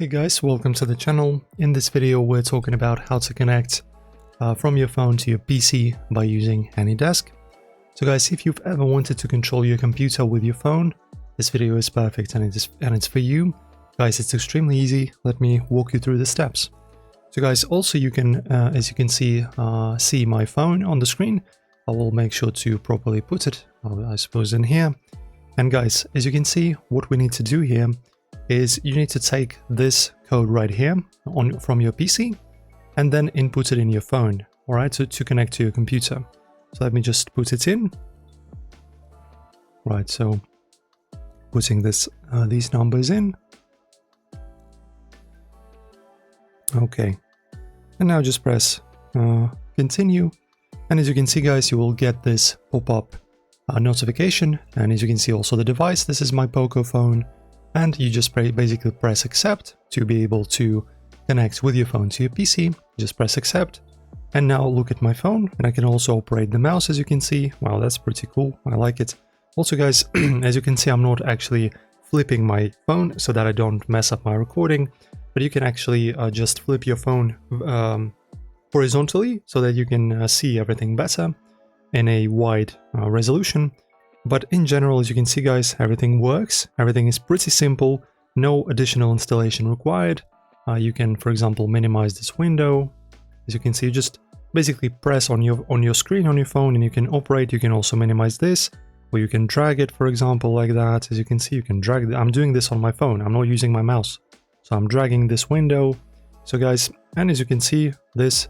Hey guys, welcome to the channel. In this video we're talking about how to connect from your phone to your PC by using AnyDesk. So guys, if you've ever wanted to control your computer with your phone, this video is perfect and it's for you. Guys, it's extremely easy. Let me walk you through the steps. So guys, also you can, as you can see my phone on the screen. I will make sure to properly put it, I suppose, in here. And guys, as you can see, what we need to do here is you need to take this code right here from your PC and then input it in your phone, all right, to connect to your computer. So let me just put it in. Right, so putting these numbers in. Okay, and now just press continue. And as you can see, guys, you will get this pop-up notification. And as you can see also the device, this is my Poco phone. And you just basically press accept to be able to connect with your phone to your PC. Just press accept. And now look at my phone, and I can also operate the mouse, as you can see. Wow, that's pretty cool. I like it. Also, guys, as you can see, I'm not actually flipping my phone so that I don't mess up my recording. But you can actually just flip your phone horizontally so that you can see everything better in a wide resolution. But in general, as you can see, guys, everything works. Everything is pretty simple. No additional installation required. You can, for example, minimize this window. As you can see, you just basically press on your screen on your phone and you can operate. You can also minimize this, or you can drag it, for example, like that. As you can see, you can drag it. I'm doing this on my phone. I'm not using my mouse. So I'm dragging this window. So guys, and as you can see, this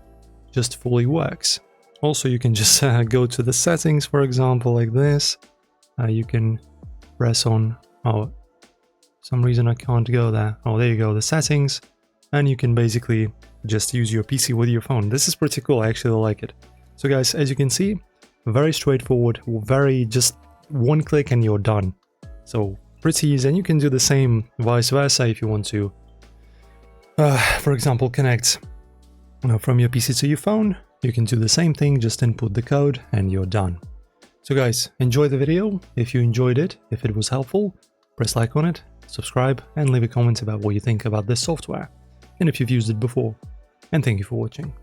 just fully works. Also, you can just go to the settings, for example, like this. You can press on, for some reason I can't go there. Oh, there you go, the settings. And you can basically just use your PC with your phone. This is pretty cool, I actually like it. So guys, as you can see, very straightforward, very just one click and you're done. So pretty easy, and you can do the same vice versa if you want to, for example, connect from your PC to your phone. You can do the same thing, just input the code and you're done. So guys, enjoy the video. If you enjoyed it, if it was helpful, press like on it, subscribe, and leave a comment about what you think about this software, and if you've used it before. And thank you for watching.